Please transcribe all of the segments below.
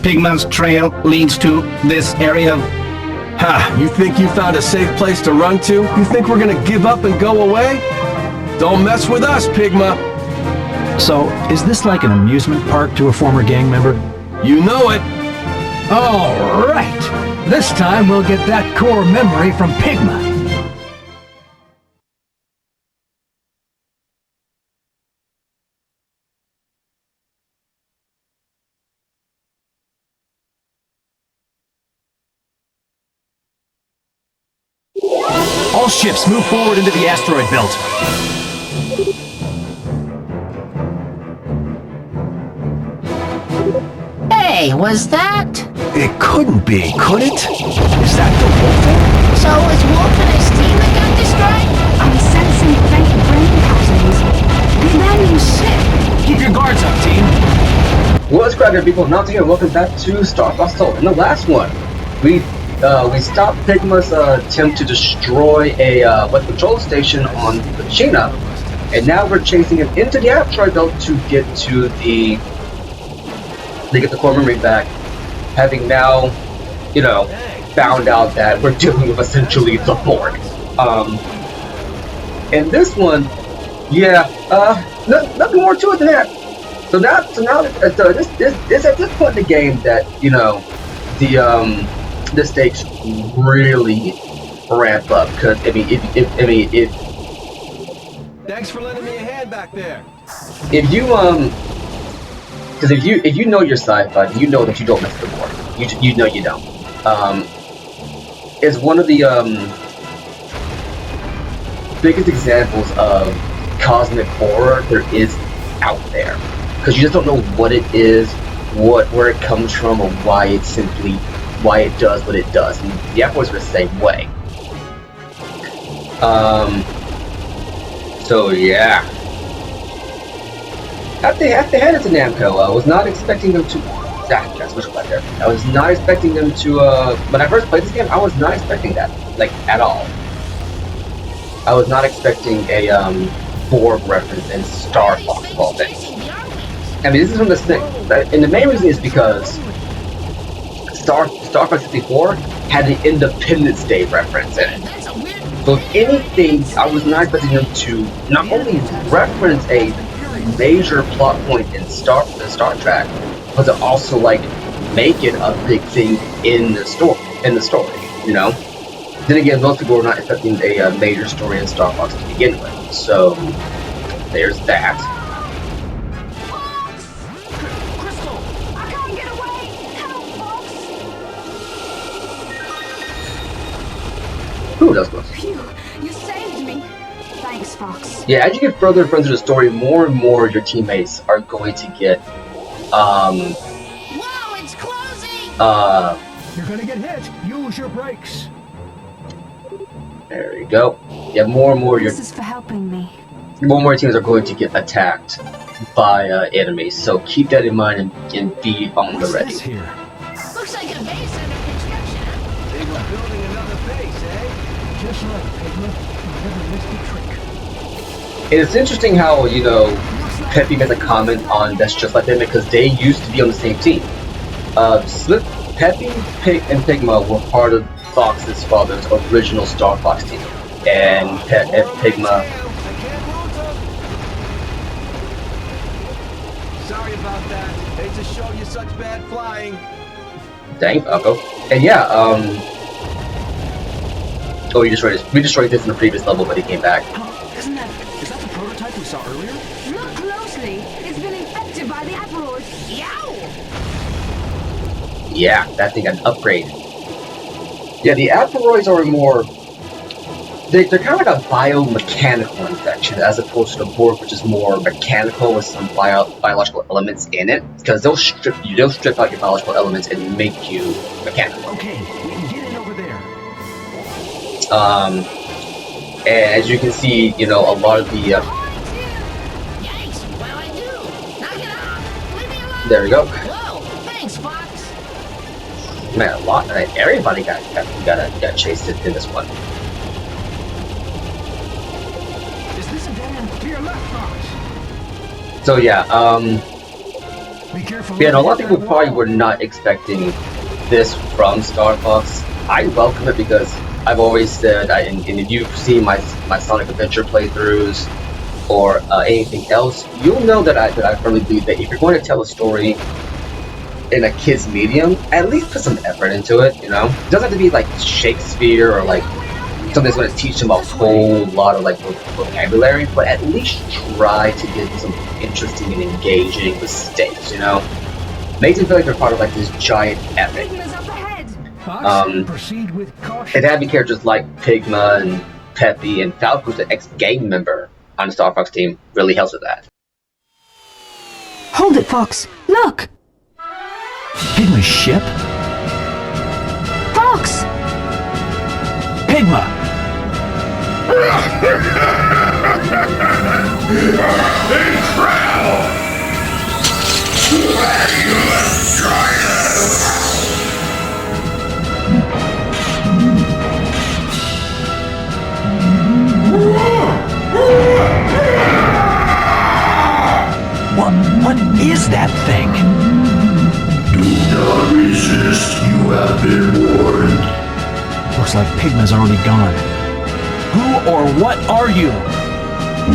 Pigman's trail leads to this area. Ha! You think you found a safe place to run to? You think we're gonna give up and go away? Don't mess with us, Pigma! So, is this like an amusement park to a former gang member? You know it! All right! This time we'll get that core memory from Pigma. All ships move forward into the asteroid belt. Hey, was that? It couldn't be, could it? Is that the Wolfen? So was Wolf and his team that got destroyed? I'm sensing faint brain patterns. Abandoned ship. Keep your guards up, team. What's cracking, people? Anansi here, welcome back to Star Fox Soul. In the last one, we stopped Pigma's attempt to destroy a weapon control station on China, and now we're chasing him into the asteroid belt to get to the core memory back, having now, you know, found out that we're dealing with essentially the Borg. And this one, yeah, nothing more to it than that. So now, this at this point in the game that, you know, the stakes really ramp up, because I mean, if Thanks for lending me a hand back there. if you because if you know your sci-fi, you know that you don't mess with the Borg. You know you don't. It's one of the biggest examples of cosmic horror there is out there, because you just don't know what it is, where it comes from, or why it does what it does. And the Air Force are the same way. So yeah. At the head of the Namco, I was not expecting them to. I was not expecting them to. When I first played this game, I was not expecting that, like, at all. I was not expecting a Borg reference in Star Fox of all things. I mean, this is from this thing, and the main reason is because Star Fox 64 had an Independence Day reference in it. So if anything, I was not expecting them to not only reference a major plot point in Star Trek, but to also, like, make it a big thing in the story. You know. Then again, most people were not expecting a major story in Star Fox to begin with. So there's that. Ooh, that was close. Phew, you saved me. Thanks, Fox. Yeah, as you get further and further into the story, more and more your teammates are going to get, Whoa, it's closing! You're gonna get hit. Use your brakes. There you go. Yeah, more and more This is for helping me. more teams are going to get attacked by enemies. So keep that in mind and be on the What's ready. this here? Looks like a base under construction. They were building another base, eh? Just right, Pigma. You never missed a trick. And it's interesting how, you know, Peppy makes a comment on That's Just Like Them, because they used to be on the same team. Peppy, Pig, and Pigma were part of Fox's father's original Star Fox team, and Pigma. Sorry about that. Hate to show you such bad flying. Dang, Uncle. And yeah, oh, we destroyed this in the previous level, but he came back. Is that the prototype we saw earlier? Look closely. It's been infected by the asteroid. Yow! Yeah, that thing got an upgrade. Yeah, the asteroids are more. They're kind of like a biomechanical infection, as opposed to the Borg, which is more mechanical with some biological elements in it. Because they'll strip out your biological elements and make you mechanical. Okay, we can get in over there. And as you can see, you know, a lot of the. Yikes, well I do. Knock it off. Leave me alone. There we go. Whoa, thanks, Fox. Man, a lot. Everybody got chased in this one. Is this a dead end? To your left, Fox. So yeah, Be careful. Yeah, no, a lot of people probably were not expecting this from Star Fox. I welcome it because I've always said, and if you've seen my Sonic Adventure playthroughs or anything else, you'll know that I firmly believe that if you're going to tell a story in a kid's medium, at least put some effort into it, you know? It doesn't have to be like Shakespeare or like something that's going to teach them a whole lot of like vocabulary, but at least try to give them something interesting and engaging with stakes, you know? Makes them feel like they're part of like this giant epic. Proceed with caution. It had to be characters like Pigma and Peppy and Falco's an ex-gang member on the Star Fox team really helps with that. Hold it, Fox. Look! Pigma's ship? Fox! Pigma! What is that thing? Do not resist, you have been warned. Looks like Pigma's already gone. Who or what are you?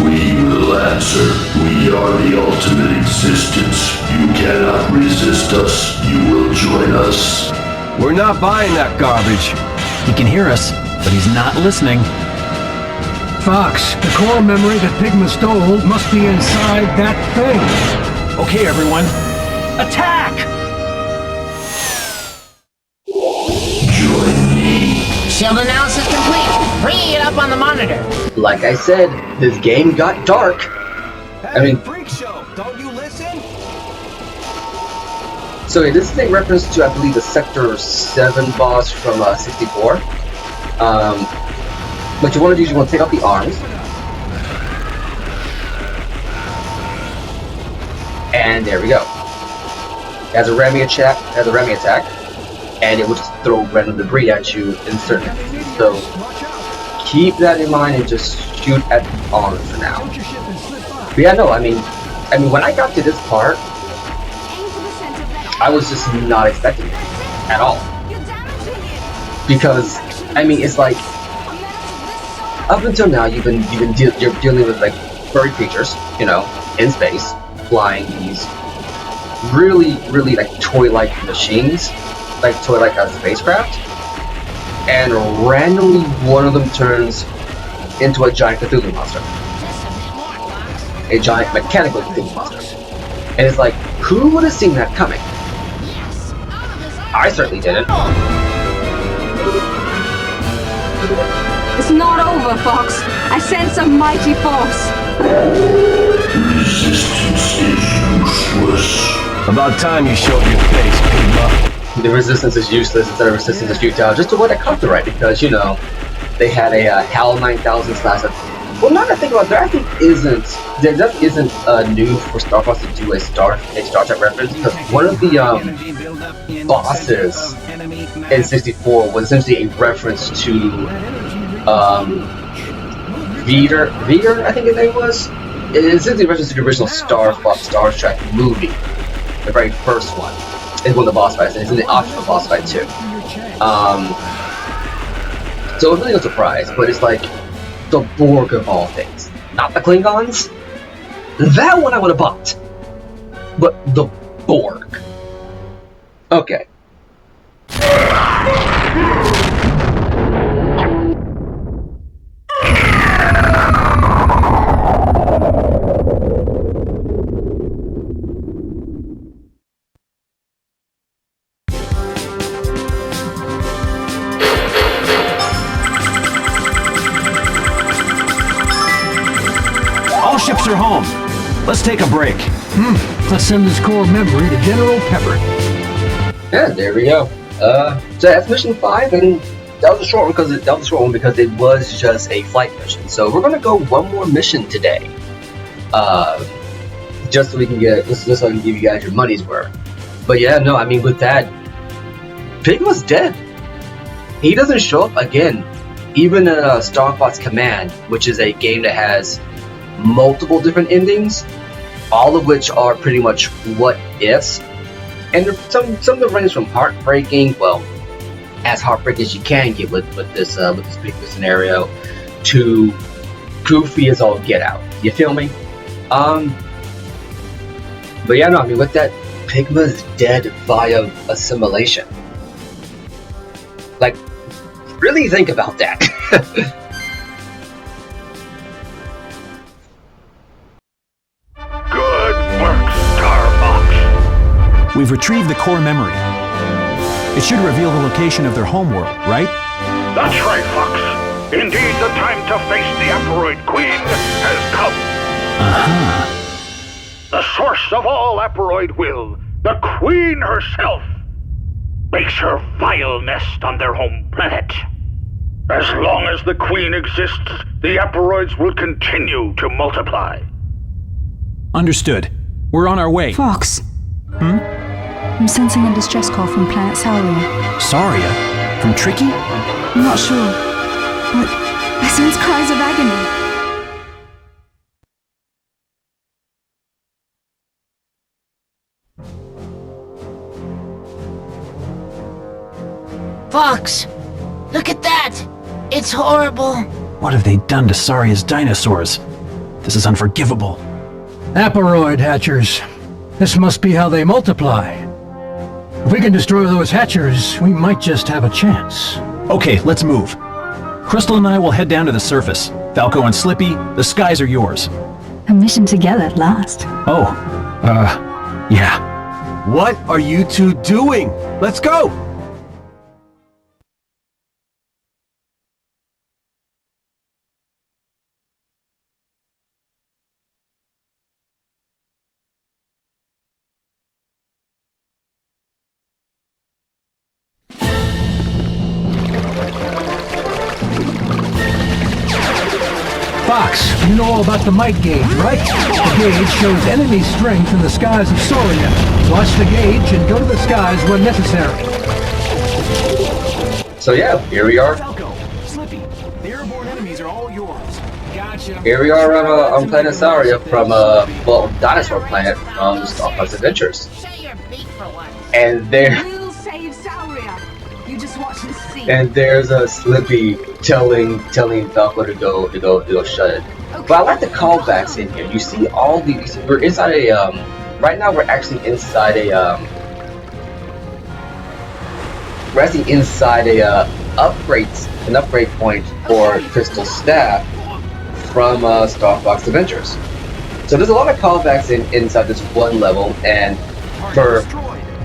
We will answer. We are the ultimate existence. You cannot resist us. You will join us. We're not buying that garbage. He can hear us, but he's not listening. Fox, the core memory that Pigma stole must be inside that thing. Okay, everyone. Attack! Join me. Shield analysis complete. Bringing it up on the monitor. Like I said, this game got dark. I mean, freak show, don't you listen? so yeah, this is a reference to, I believe, the Sector 7 boss from 64. What you want to do is you want to take out the arms. And there we go. It has a ramming attack, and it will just throw random debris at you in certain instances. So keep that in mind and just shoot at the arms for now. But yeah, no, I mean when I got to this part, I was just not expecting it at all. Because I mean, it's like up until now you're dealing with like furry creatures, you know, in space, flying these really like toy-like machines, like toy-like spacecraft, and randomly one of them turns into a giant Cthulhu monster, a giant mechanical Cthulhu monster, and it's like, who would have seen that coming? I certainly didn't. It's not over, Fox. I sense a mighty force. Resistance is useless. About time you showed your face, Pigma. The resistance is useless instead of resistance is futile, just to avoid a copyright, because, you know, they had a HAL 9000 slash. Well, now that I think about it, there definitely isn't new for Star Fox to do a Star Trek reference, because one of the bosses in 64 was essentially a reference to Veer, I think his name was. It's essentially a reference to the original Star Trek movie, the very first one. It's one of the boss fights, and it's in the optional boss fight too. So it's really no surprise, but it's like the Borg of all things, not the Klingons. That one I would have bought, but the Borg. Okay. All ships are home. Let's take a break. Let's send this core memory to General Pepper. Yeah, there we go. So that's mission 5, and that was a short one because it was just a flight mission. So we're gonna go one more mission today, just so I can give you guys your money's worth. But yeah, no, I mean with that, Pigma's dead. He doesn't show up again, even in Star Fox Command, which is a game that has multiple different endings. all of which are pretty much what ifs. And some of them range from heartbreaking, well, as heartbreaking as you can get with this particular scenario, to goofy as all get out. You feel me? But yeah, no, I mean, with that, Pigma's dead via assimilation. Like, really think about that. Good work, Starbucks. We've retrieved the core memory. It should reveal the location of their homeworld, right? That's right, Fox. Indeed, the time to face the Aperoid Queen has come. Uh-huh. The source of all Aperoid will, the Queen herself, makes her vile nest on their home planet. As long as the Queen exists, the Aperoids will continue to multiply. Understood. We're on our way. Fox. I'm sensing a distress call from planet Sauria. Saria? From Tricky? I'm not sure, but I sense cries of agony. Fox, look at that! It's horrible. What have they done to Saria's dinosaurs? This is unforgivable. Aperoid hatchers. This must be how they multiply. If we can destroy those hatchers, we might just have a chance. Okay, let's move. Crystal and I will head down to the surface. Falco and Slippy, the skies are yours. A mission together at last. Oh, yeah. What are you two doing? Let's go! Fox, you know all about the might gauge, right? The gauge shows enemy strength in the skies of Sauria. Watch the gauge and go to the skies when necessary. So yeah, here we are. Falco, Slippy, the airborne enemies are all yours. Gotcha. Here we are on planet Sauria from well, dinosaur planet from Star Fox Adventures. Show your beak for once. And there, We'll save Sauria. You just watch and see. and there's a Slippy telling Falco to go shut it. But I like the callbacks in here. You see all these. We're inside a right now we're actually inside a an upgrade point for Crystal Staff from Star Fox Adventures. So there's a lot of callbacks inside this one level, and for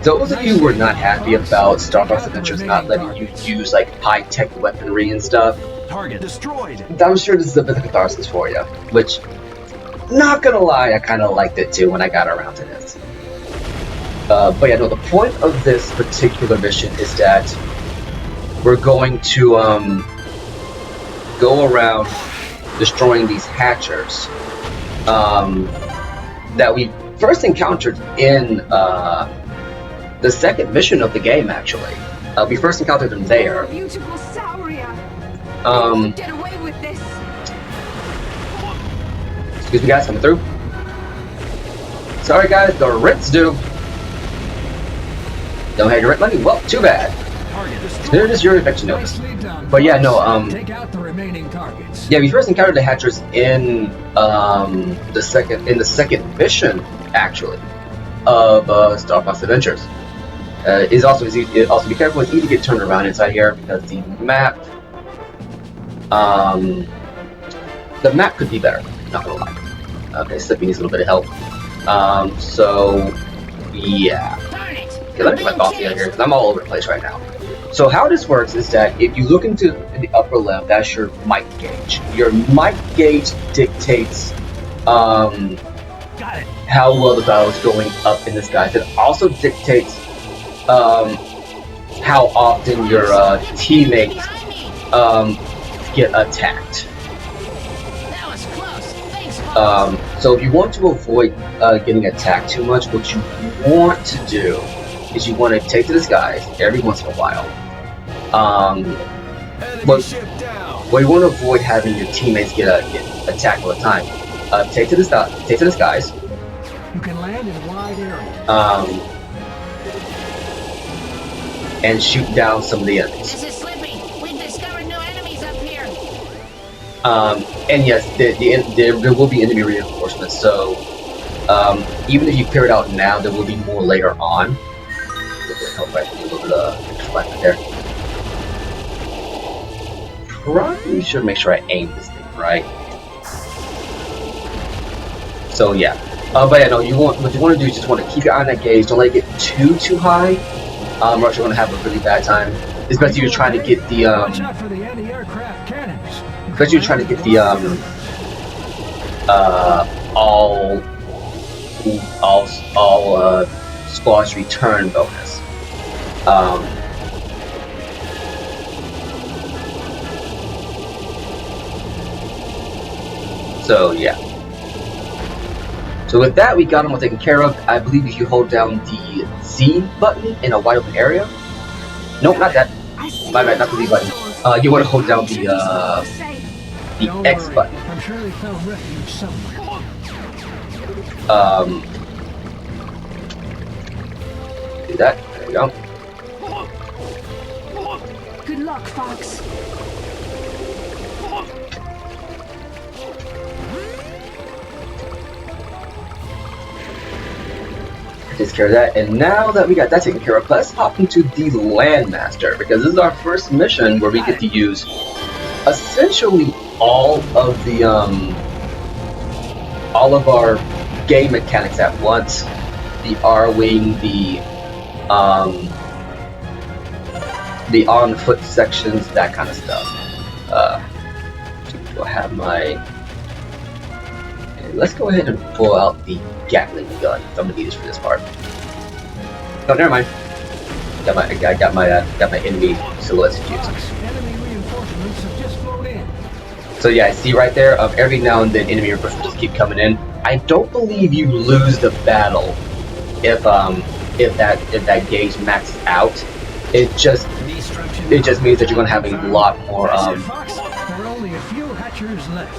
those of you who are not happy about Star Fox Adventures not letting you use like high-tech weaponry and stuff, Target destroyed. I'm sure this is a bit of catharsis for you, which, not gonna lie, I kind of liked it too when I got around to this. But yeah, no, the point of this particular mission is that we're going to go around destroying these hatchers that we first encountered in the second mission of the game, actually. We first encountered them there. Beautiful Sauria. Get away with this. Excuse me, guys, coming through. Sorry, guys, the rent's due. Don't have your rent money? Well, too bad. There is your eviction notice. But yeah, no, Take out the remaining targets. yeah, we first encountered the hatchers in the second mission, actually, of Star Fox Adventures. Is also easy. Also, be careful. It's easy to get turned around inside here because the map could be better. Not gonna lie. Okay, Slippy needs a little bit of help. So yeah. Okay, let me get my coffee out here because I'm all over the place right now. So how this works is that if you look into the upper left, that's your might gauge. Your might gauge dictates how well the battle is going up in the skies. It also dictates how often your teammates get attacked. That was close. Thanks, Fox. So if you want to avoid getting attacked too much, what you want to do is you want to take to the skies every once in a while. But you want to avoid having your teammates get attacked all the time. Take to the skies, You can land in wide areas. And shoot down some of the enemies. This is Slippy. We've discovered new enemies up here. And yes, there will be enemy reinforcements, so even if you clear it out now, there will be more later on. Help right, a little bit of right there. Probably should make sure I aim this thing right. So yeah, but yeah, no, what you want to do is just want to keep your eye on that gauge. Don't let it get too high, or else you're gonna have a really bad time. Especially if you're trying to get the Watch out for the anti-aircraft cannons. especially if you're trying to get the all squads return bonus. So yeah. So with that, we got them all taken care of. I believe if you hold down the Z button in a wide open area. Nope, not that. My bad, not the Z button. You want to hold down the X button. I'm sure they found refuge somewhere. Do that. There you go. Good luck, Fox. Takes care of that, and now that we got that taken care of, let's hop into the Landmaster, because this is our first mission where we get to use essentially all of the all of our game mechanics at once. The R-wing, the on-foot sections, that kind of stuff. We'll have my. Let's go ahead and pull out the Gatling gun. I'm gonna need this for this part. Oh, never mind. I got my enemy silhouettes confused. Enemy reinforcements have just flown in. So yeah, I see right there. Every now and then, enemy reinforcements just keep coming in. I don't believe you lose the battle if that gauge maxes out. It just means that you're gonna have a lot more. There are only a few hatchers left.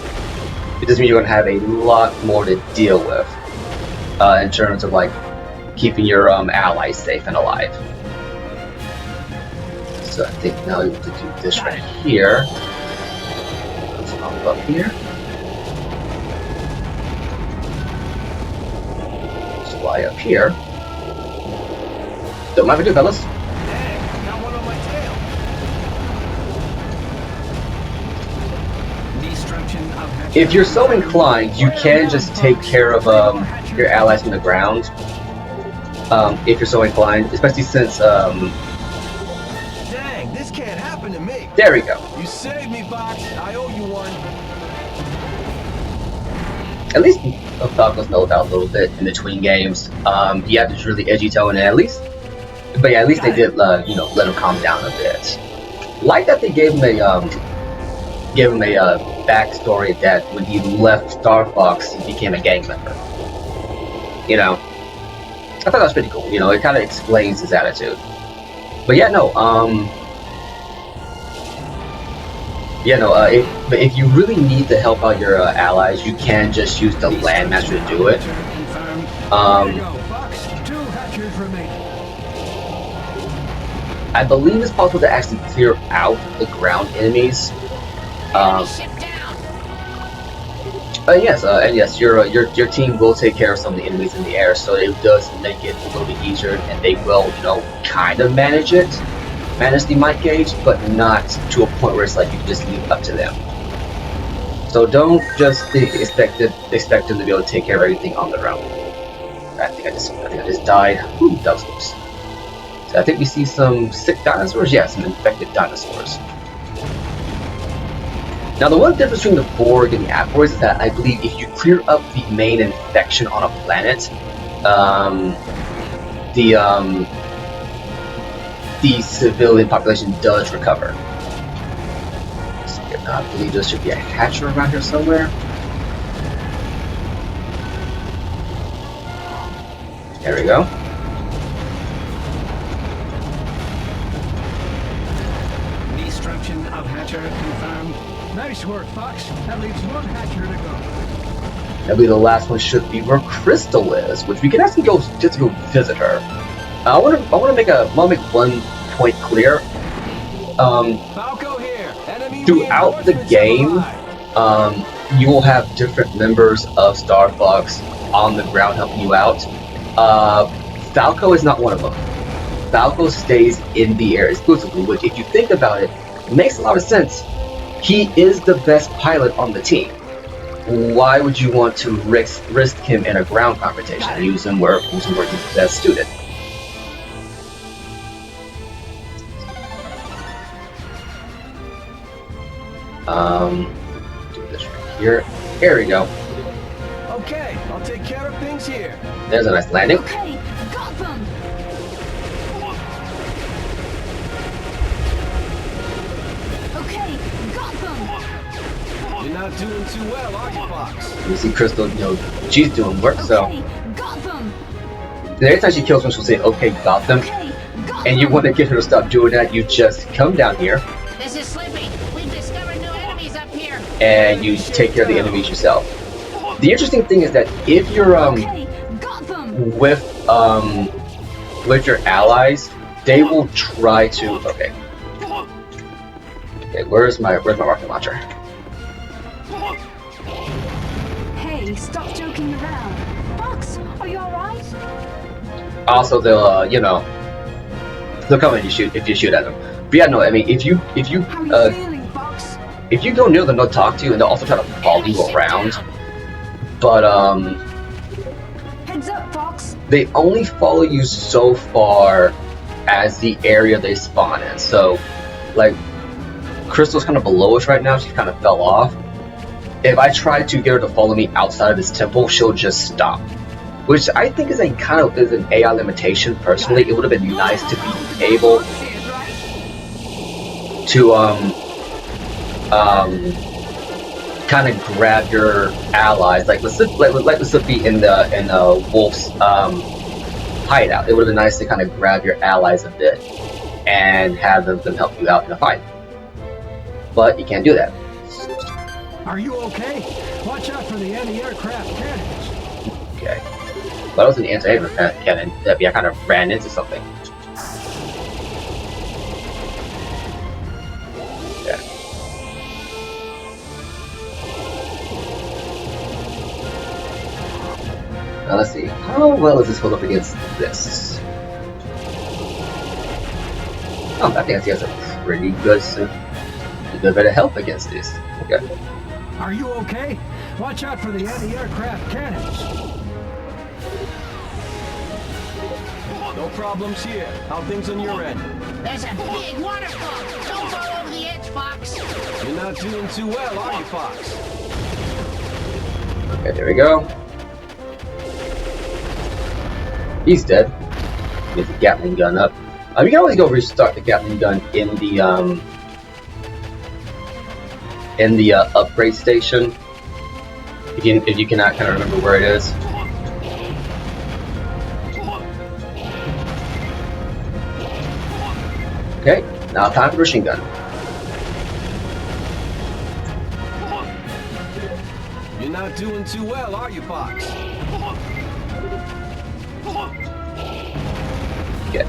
It just means you're gonna have a lot more to deal with in terms of like keeping your allies safe and alive. So I think now we have to do this right here. Let's hop up here. Let's fly up here. Don't mind if I do, fellas. If you're so inclined, you can just take care of your allies from the ground. If you're so inclined, especially since Dang, this can't happen to me. there we go. You saved me, Fox. I owe you one. At least Falcons know that a little bit in between games. You have this really edgy tone, and at least they did let him calm down a bit. Like that they gave him a backstory that when he left Star Fox, he became a gang member. You know, I thought that was pretty cool. You know, it kind of explains his attitude. But yeah, no. If you really need to help out your allies, you can just use the Landmaster to do it. There you go, Fox. 2 hatchers remaining. I believe it's possible to actually clear out the ground enemies. Ship down. Yes, and yes, your team will take care of some of the enemies in the air, so it does make it a little bit easier, and they will, kind of manage the might gauge, but not to a point where it's like you can just leave it up to them. So don't just expect them to be able to take care of everything on their own. I think I just died. Whew, that was close. So I think we see some sick dinosaurs. Yeah, some infected dinosaurs. Now, the one difference between the Borg and the Aporoids is that I believe if you clear up the main infection on a planet, the civilian population does recover. So I believe there should be a hatcher around here somewhere. There we go. Destruction of hatcher confirmed. Nice work, Fox. That leaves 1 hatcher to go. I believe the last one should be where Crystal is, which we can actually go just to go visit her. I want to make one point clear. Falco here. Enemy Throughout the game, you will have different members of Star Fox on the ground helping you out. Falco is not one of them. Falco stays in the air exclusively, which, if you think about it, makes a lot of sense. He is the best pilot on the team. Why would you want to risk him in a ground competition? Use him where he's best suited. Do this right here. Here we go. Okay, I'll take care of things here. There's a nice landing. Okay, got them. Okay, got them. You're not doing too well, are you, Fox? You see Crystal, she's doing work, so Okay, got them. the next time she kills one, she'll say, okay, got them. Okay, got And you them. want to get her to stop doing that, you just come down here This is Slippy. We've discovered new enemies up here. and you take care of the enemies yourself. The interesting thing is that if you're Okay, got them. with your allies, they will try to okay, where's my rocket launcher? Hey, stop joking around. Fox, are you alright? Also, they'll they'll come and if you shoot at them. But yeah, no, I mean if you How are you feeling, Fox? if you go near them, they'll talk to you and they'll also try to follow you around. But Heads up, Fox. they only follow you so far as the area they spawn in. So, like, Crystal's kind of below us right now. She kind of fell off. If I try to get her to follow me outside of this temple, she'll just stop. Which I think is an AI limitation. Personally, it would have been nice to be able to kind of grab your allies, like let's be in the wolf's hideout. It would have been nice to kind of grab your allies a bit and have them help you out in a fight. But you can't do that. Are you okay? Watch out for the anti-aircraft cannons. Okay. But I was an anti-aircraft cannon. I kind of ran into something. Yeah. Now let's see. How well does this hold up against this? Oh, I think he has a pretty good bit of help against this. Okay. Are you okay? Watch out for the anti-aircraft cannons. No problems here. How things on your end? There's a big waterfall. Don't fall over the edge, Fox. You're not doing too well, are you, Fox? Okay, there we go. He's dead. Get the Gatling gun up. You can always go restart the Gatling gun in the upgrade station. If you cannot kind of remember where it is. Okay, now time for the machine gun. You're not doing too well, are you, Fox? Okay.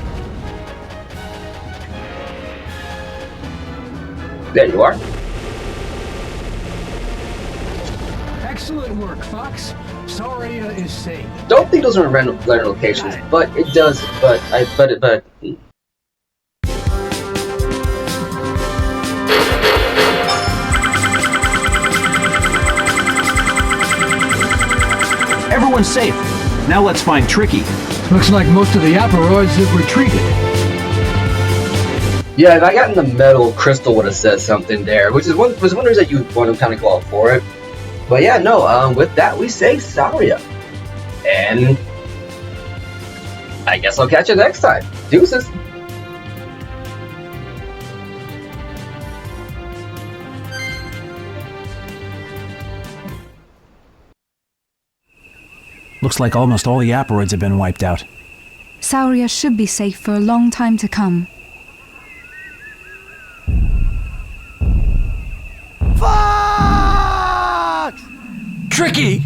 There you are. Excellent work, Fox. Saria is safe. Don't think those are random locations, but it does. But. Everyone's safe. Now let's find Tricky. Looks like most of the Aperoids have retreated. Yeah, if I got in the metal, Crystal would have said something there, which is one reason that you want to kind of go out for it. But yeah, no. With that, we say Saria, and I guess I'll catch you next time. Deuces. Looks like almost all the Aperoids have been wiped out. Sauria should be safe for a long time to come. Fox! Tricky!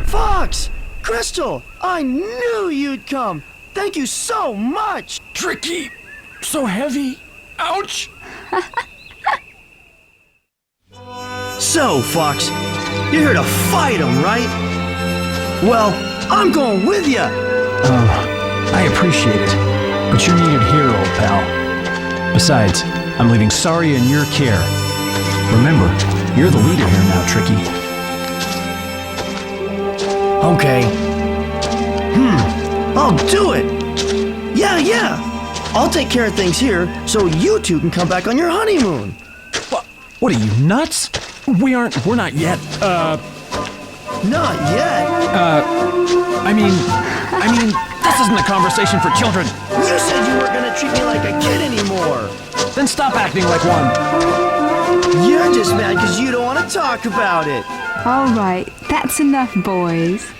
Fox! Crystal! I knew you'd come! Thank you so much! Tricky! So heavy! Ouch! So, Fox, you're here to fight him, right? Well, I'm going with you! I appreciate it, but you're needed here, old pal. Besides, I'm leaving Saria in your care. Remember, you're the leader here now, Tricky. Okay. I'll do it! Yeah! I'll take care of things here so you two can come back on your honeymoon. What are you, nuts? We're not yet, Not yet? I mean, this isn't a conversation for children. You said you weren't gonna treat me like a kid anymore. Then stop acting like one. You're just mad because you don't want to talk about it. All right, that's enough, boys.